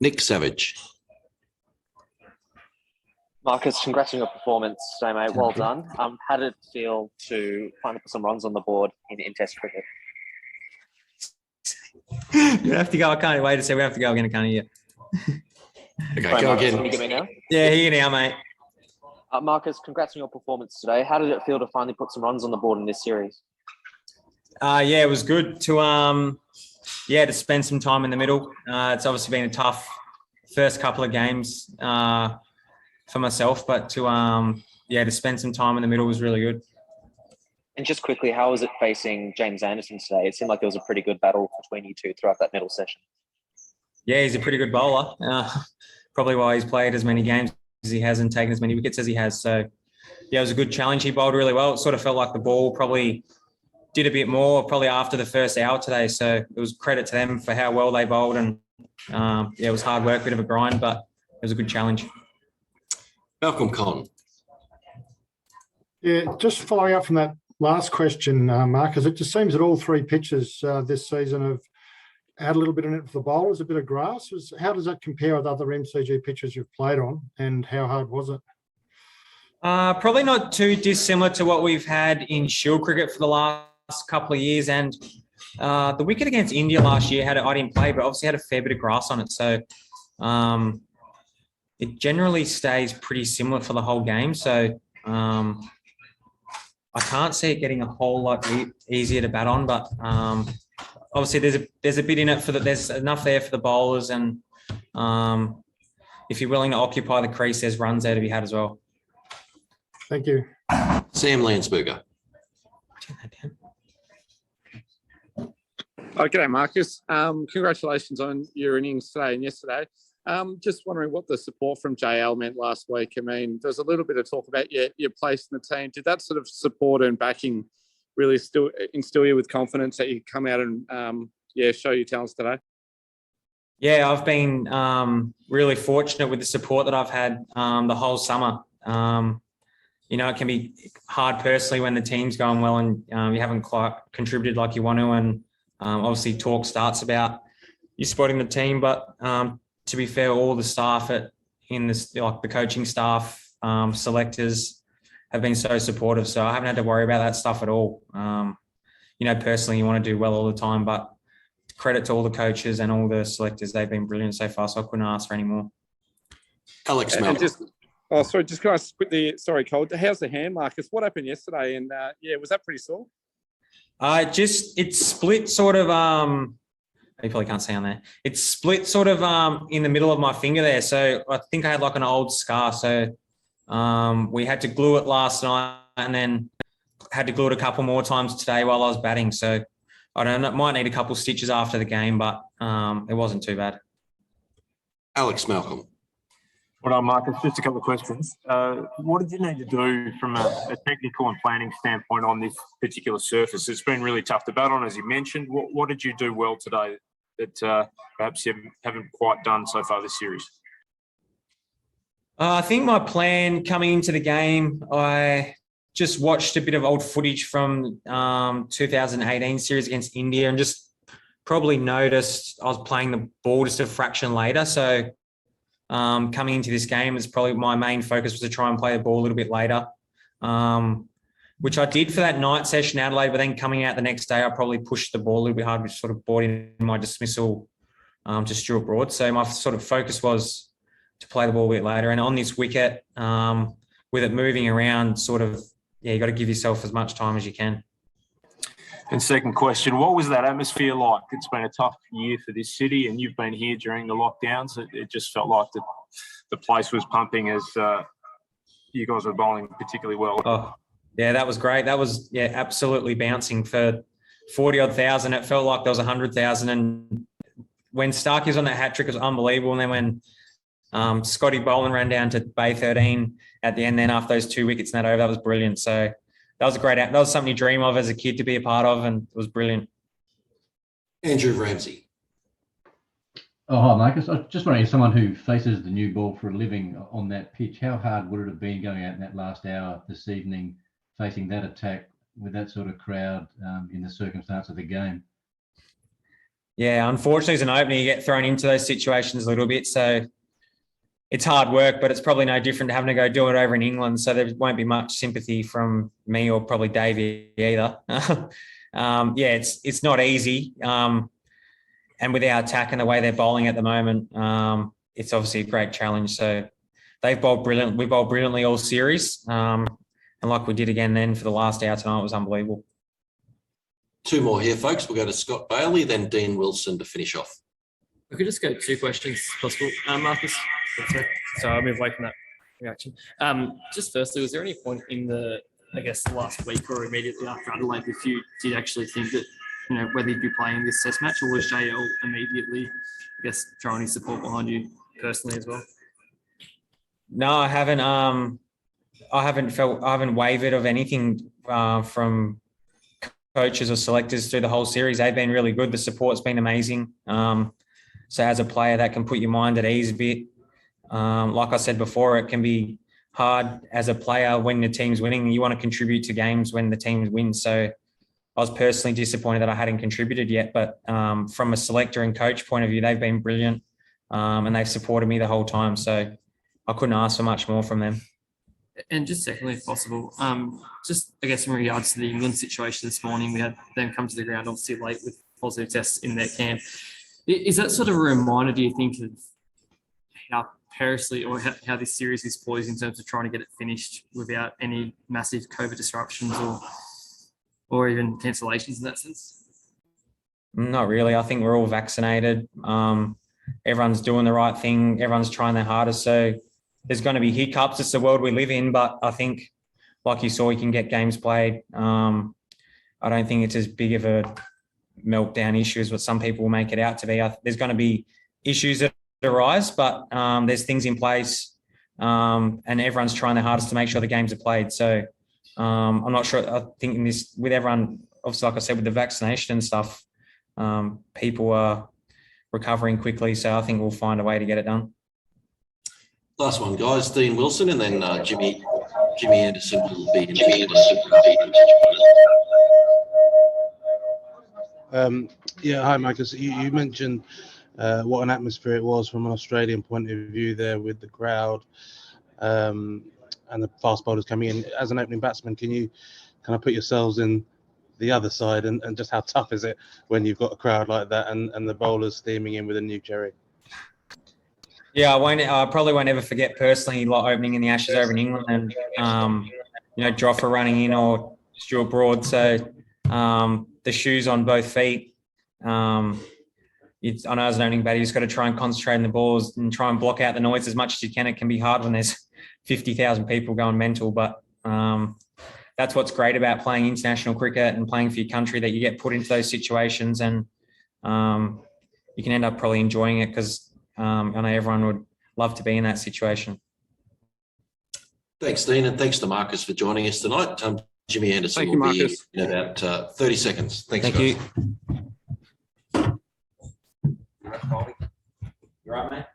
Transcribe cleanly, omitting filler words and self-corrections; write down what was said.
Nick Savage. Marcus, congrats on your performance today, mate. Well done. How did it feel to finally put some runs on the board in Test cricket? You have to go. I can't wait to say we have to go again. I can't hear. Okay, Sorry, go Marcus, again. can you get me now? Yeah, here now, mate. Marcus, congrats on your performance today. How did it feel to finally put some runs on the board in this series? Yeah, it was good to to spend some time in the middle. It's obviously been a tough first couple of games for myself, but to spend some time in the middle was really good. And just quickly, how was it facing James Anderson today? It seemed like there was a pretty good battle between you two throughout that middle session. Yeah, he's a pretty good bowler. Probably why he's played as many games as he has and taken as many wickets as he has. So, yeah, it was a good challenge. He bowled really well. It sort of felt like the ball probably did a bit more probably after the first hour today. So it was credit to them for how well they bowled. And, it was hard work, bit of a grind, but it was a good challenge. Malcolm Conn. Yeah, just following up from that last question, Marcus, it just seems that all three pitches this season have had a little bit in it for the bowlers, a bit of grass. How does that compare with other MCG pitches you've played on, and how hard was it? Probably not too dissimilar to what we've had in Shield cricket for the last couple of years. And the wicket against India last year I didn't play, but obviously had a fair bit of grass on it. So it generally stays pretty similar for the whole game. So I can't see it getting a whole lot easier to bat on, but obviously there's a bit in it there's enough there for the bowlers, and if you're willing to occupy the crease, there's runs there to be had as well. Thank you. Sam Landsberger. G'day, Marcus. Congratulations on your innings today and yesterday. Just wondering what the support from JL meant last week. I mean, there's a little bit of talk about your place in the team. Did that sort of support and backing really still instill you with confidence that you come out and show your talents today? Yeah, I've been really fortunate with the support that I've had the whole summer. It can be hard personally when the team's going well and you haven't quite contributed like you want to. And obviously talk starts about you supporting the team. But to be fair, all the staff like the coaching staff, selectors have been so supportive. So I haven't had to worry about that stuff at all. Personally, you want to do well all the time, but credit to all the coaches and all the selectors. They've been brilliant so far, so I couldn't ask for any more. Alex Melbourne. Just can I quickly, Cole, how's the hand, Marcus? What happened yesterday? And was that pretty sore? It split sort of, you probably can't see on there. It split sort of in the middle of my finger there. So I think I had like an old scar. So we had to glue it last night and then had to glue it a couple more times today while I was batting. So I don't know, might need a couple stitches after the game, but it wasn't too bad. Alex Malcolm. Well done, Marcus. Just a couple of questions. What did you need to do from a technical and planning standpoint on this particular surface? It's been really tough to bat on, as you mentioned. What did you do well today that perhaps you haven't quite done so far this series? I think my plan coming into the game, I just watched a bit of old footage from 2018 series against India and just probably noticed I was playing the ball just a fraction later. So coming into this game, is probably my main focus was to try and play the ball a little bit later, which I did for that night session in Adelaide. But then coming out the next day, I probably pushed the ball a little bit hard, which sort of brought in my dismissal to Stuart Broad. So my sort of focus was to play the ball a bit later. And on this wicket, with it moving around, you got to give yourself as much time as you can. And second question, what was that atmosphere like? It's been a tough year for this city, and you've been here during the lockdowns. It just felt like the place was pumping as you guys were bowling particularly well. Oh, yeah, that was great. That was, absolutely bouncing for 40-odd thousand. It felt like there was 100,000. And when Starkey was on that hat trick, it was unbelievable. And then when Scotty Boland ran down to Bay 13 at the end, then after those 2 wickets in that over, that was brilliant. So that was that was something you dream of as a kid to be a part of, and it was brilliant. Andrew Ramsey. Oh, hi, Marcus. I just wondering, as someone who faces the new ball for a living on that pitch, how hard would it have been going out in that last hour this evening, facing that attack with that sort of crowd in the circumstance of the game? Yeah, unfortunately, as an opener, you get thrown into those situations a little bit. So it's hard work, but it's probably no different to having to go do it over in England. So there won't be much sympathy from me or probably Davey either. Yeah, it's not easy. And with our attack and the way they're bowling at the moment, it's obviously a great challenge. So they've bowled brilliant. We bowled brilliantly all series. And like we did again then for the last hour tonight, it was unbelievable. Two more here, folks. We'll go to Scott Bailey, then Dean Wilson to finish off. We could just go 2 questions, if possible. Marcus, so I'll move away from that reaction. Just firstly, was there any point in the, I guess, last week or immediately after Adelaide, if you did actually think that, you know, whether you'd be playing this test match, or was JL immediately, I guess, throwing his support behind you personally as well? No, I haven't. I haven't wavered of anything from coaches or selectors through the whole series. They've been really good. The support's been amazing. So as a player, that can put your mind at ease a bit. Like I said before, it can be hard as a player when the team's winning. You want to contribute to games when the team wins. So I was personally disappointed that I hadn't contributed yet. But from a selector and coach point of view, they've been brilliant, and they've supported me the whole time. So I couldn't ask for much more from them. And just secondly, if possible, just I guess in regards to the England situation this morning, we had them come to the ground obviously late with positive tests in their camp. Is that sort of a reminder, do you think, of how perilously or how this series is poised in terms of trying to get it finished without any massive COVID disruptions or even cancellations in that sense? Not really. I think we're all vaccinated. Everyone's doing the right thing. Everyone's trying their hardest. So there's going to be hiccups. It's the world we live in. But I think, like you saw, you can get games played. I don't think it's as big of a meltdown issue as what some people will make it out to be. There's going to be issues that arise, but there's things in place, and everyone's trying their hardest to make sure the games are played. So I'm not sure. I think in this, with everyone, obviously, like I said, with the vaccination and stuff, people are recovering quickly. So I think we'll find a way to get it done. Last one, guys. Dean Wilson, and then Jimmy Anderson will be in. Yeah, hi, Marcus. You mentioned what an atmosphere it was from an Australian point of view there with the crowd and the fast bowlers coming in. As an opening batsman, can you kind of put yourselves in the other side and just how tough is it when you've got a crowd like that and the bowlers steaming in with a new cherry? Yeah, I probably won't ever forget personally, like opening in the Ashes over in England and, Joffa running in or Stuart Broad. So the shoes on both feet. I know as an opening batter, you just got to try and concentrate on the balls and try and block out the noise as much as you can. It can be hard when there's 50,000 people going mental, but that's what's great about playing international cricket and playing for your country, that you get put into those situations and you can end up probably enjoying it because I know everyone would love to be in that situation. Thanks, Dean, and thanks to Marcus for joining us tonight. Jimmy Anderson will be in about 30 seconds. Thanks, Thank guys. you. You're right, mate.